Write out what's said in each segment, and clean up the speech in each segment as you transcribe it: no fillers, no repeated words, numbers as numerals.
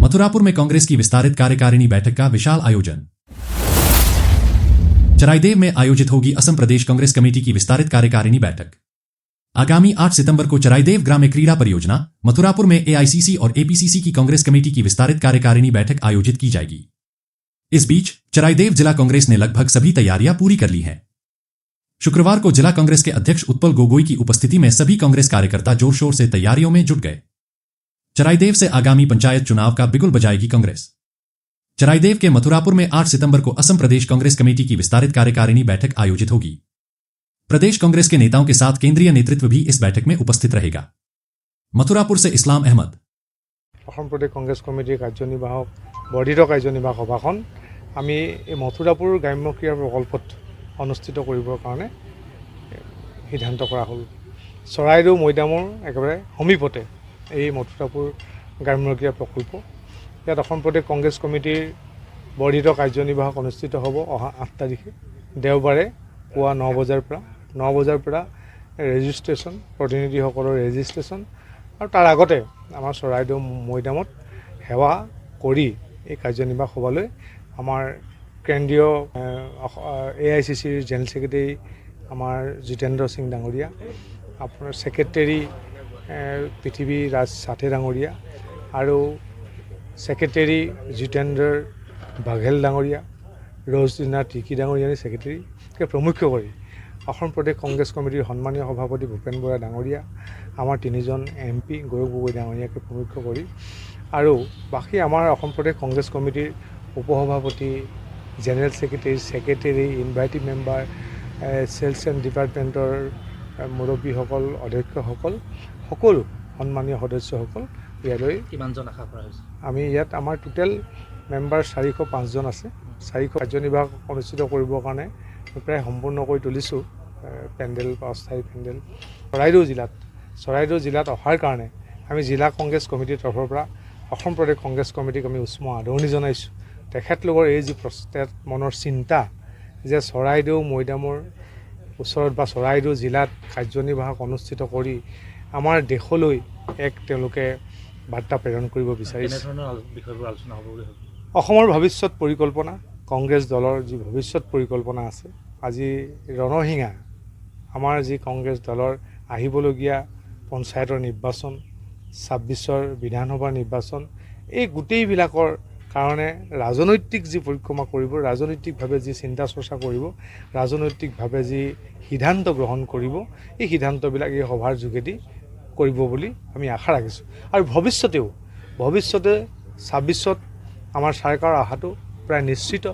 मथुरापुर में कांग्रेस की विस्तारित कार्यकारिणी बैठक का विशाल आयोजन। चराइदेव में आयोजित होगी असम प्रदेश कांग्रेस कमेटी की विस्तारित कार्यकारिणी बैठक। आगामी 8 सितंबर को चराइदेव ग्राम्य क्रीड़ा परियोजना मथुरापुर में एआईसीसी और एपीसीसी की कांग्रेस कमेटी की विस्तारित कार्यकारिणी बैठक आयोजित की जाएगी। इस बीच चराइदेव जिला कांग्रेस ने लगभग सभी तैयारियां पूरी कर ली हैं। शुक्रवार को जिला कांग्रेस के अध्यक्ष उत्पल गोगोई की उपस्थिति में सभी कांग्रेस कार्यकर्ता जोर शोर से तैयारियों में जुट गए। चराइदेव से आगामी पंचायत चुनाव का बिगुल बजाएगी कांग्रेस। चराइदेव के मथुरापुर में 8 सितंबर को असम प्रदेश कांग्रेस कमेटी की विस्तारित कार्यकारिणी बैठक आयोजित होगी। प्रदेश कांग्रेस के नेताओं के साथ केंद्रीय नेतृत्व भी इस बैठक में उपस्थित रहेगा। मथुरापुर से इस्लाम अहमद। असम प्रदेश कांग्रेस कमिटिर कार्यनिर्वाहक बर्धित कार्यनिर्वाहक सभाখন आमी मथुरापुर ग्राम्य क्रीड़ा प्रकल्पत अनुष्ठित কৰিবৰ কাৰণে সিদ্ধান্ত কৰা হ'ল। চৰাইদেউ মৈদামৰ একেবাৰে সমীপতে এই মথুৰাপুৰ গ্ৰাম্য ক্ৰীড়া প্ৰকল্প। ইয়াত অসম প্ৰদেশ কংগ্ৰেছ কমিটিৰ বৰ্ধিত কাৰ্যনিৰ্বাহক অনুষ্ঠিত হ'ব অহা 8 তাৰিখে দেওবাৰে পুৱা 9 বজাৰ পৰা ৰেজিষ্ট্ৰেশ্যন প্ৰতিনিধিসকলৰ ৰেজিষ্ট্ৰেশ্যন আৰু তাৰ আগতে আমাৰ চৰাইদেউ মৈদামত সেৱা কৰি এই কাৰ্যনিৰ্বাহক সভালৈ আমাৰ কেন্দ্ৰীয় এআইচিচিৰ জেনেৰেল ছেক্ৰেটাৰী আমাৰ জিতেন্দ্ৰ সিং ডাঙৰীয়া, আপোনাৰ ছেক্ৰেটাৰী পৃথিৱী ৰাজ সাথে ডাঙৰীয়া আৰু ছেক্ৰেটাৰী জিতেন্দ্ৰ বাঘেল ডাঙৰীয়া, ৰজদিনা টিকি ডাঙৰীয়া ছেক্ৰেটাৰীকে প্ৰমুখ কৰি অসম প্ৰদেশ কংগ্ৰেছ কমিটিৰ সন্মানীয় সভাপতি ভূপেন বৰা ডাঙৰীয়া, আমাৰ 3জন MP গৌৰৱ গগৈ ডাঙৰীয়াকে প্ৰমুখ কৰি আৰু বাকী আমাৰ অসম প্ৰদেশ কংগ্ৰেছ কমিটিৰ উপসভাপতি, general secretary, invitee member, cells and ডিপাৰ্টমেণ্টৰ মুৰব্বীসকল, অধ্যক্ষসকল, সকলো সন্মানীয় সদস্যসকল ইয়ালৈ কিমানজন আশা কৰা হৈছে? আমি ইয়াত আমাৰ টোটেল মেম্বাৰ 405 জন আছে। 400 কাৰ্যনিৰ্বাহক অনুষ্ঠিত কৰিবৰ কাৰণে প্ৰায় সম্পূৰ্ণ কৰি তুলিছোঁ পেণ্ডেল বা অস্থায়ী পেণ্ডেল। চৰাইদেউ জিলাত অহাৰ কাৰণে আমি জিলা কংগ্ৰেছ কমিটিৰ তৰফৰ পৰা অসম প্ৰদেশ কংগ্ৰেছ কমিটিক আমি উষ্ম আদৰণি জনাইছোঁ। তেখেতলোকৰ এই যি মনৰ চিন্তা যে চৰাইদেউ মৈদামৰ ওচৰত বা চৰাইদেউ জিলাত কাৰ্যনিৰ্বাহক অনুষ্ঠিত কৰি আমাৰ দেশলৈ এক তেওঁলোকে বাৰ্তা প্ৰেৰণ কৰিব বিচাৰিছে। অসমৰ ভৱিষ্যত পৰিকল্পনা, কংগ্ৰেছ দলৰ যি ভৱিষ্যত পৰিকল্পনা আছে, আজি ৰণসিঙা আমাৰ যি কংগ্ৰেছ দলৰ আহিবলগীয়া পঞ্চায়তৰ নিৰ্বাচন, 26ৰ বিধানসভাৰ নিৰ্বাচন, এই গোটেইবিলাকৰ কাৰণে ৰাজনৈতিক যি পৰিক্ৰমা কৰিব, ৰাজনৈতিকভাৱে যি চিন্তা চৰ্চা কৰিব, ৰাজনৈতিকভাৱে যি সিদ্ধান্ত গ্ৰহণ কৰিব, এই সিদ্ধান্তবিলাক এই সভাৰ যোগেদি কৰিব বুলি আমি আশা ৰাখিছোঁ। আৰু ভৱিষ্যতে 26ত আমাৰ চৰকাৰ অহাটো প্ৰায় নিশ্চিত।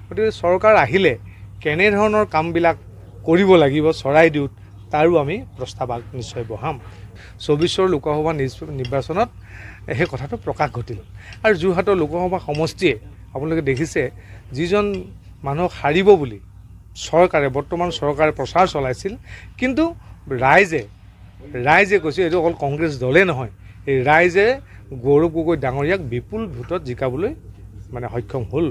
গতিকে চৰকাৰ আহিলে কেনেধৰণৰ কামবিলাক কৰিব লাগিব চৰাইদেউত তাৰো আমি প্ৰস্তাৱ নিশ্চয় বহাম। 24ৰ লোকসভা নিৰ্বাচনত সেই কথাটো প্ৰকাশ ঘটিল। আৰু যোৰহাটৰ লোকসভা সমষ্টিয়ে আপোনালোকে দেখিছে যিজন মানুহক হাৰিব বুলি বৰ্তমান চৰকাৰে প্ৰচাৰ চলাইছিল, কিন্তু ৰাইজে কৈছে এইটো অকল কংগ্ৰেছ দলে নহয়, এই ৰাইজে গৌৰৱ গগৈ ডাঙৰীয়াক বিপুল ভোটত জিকাবলৈ সক্ষম হ'ল।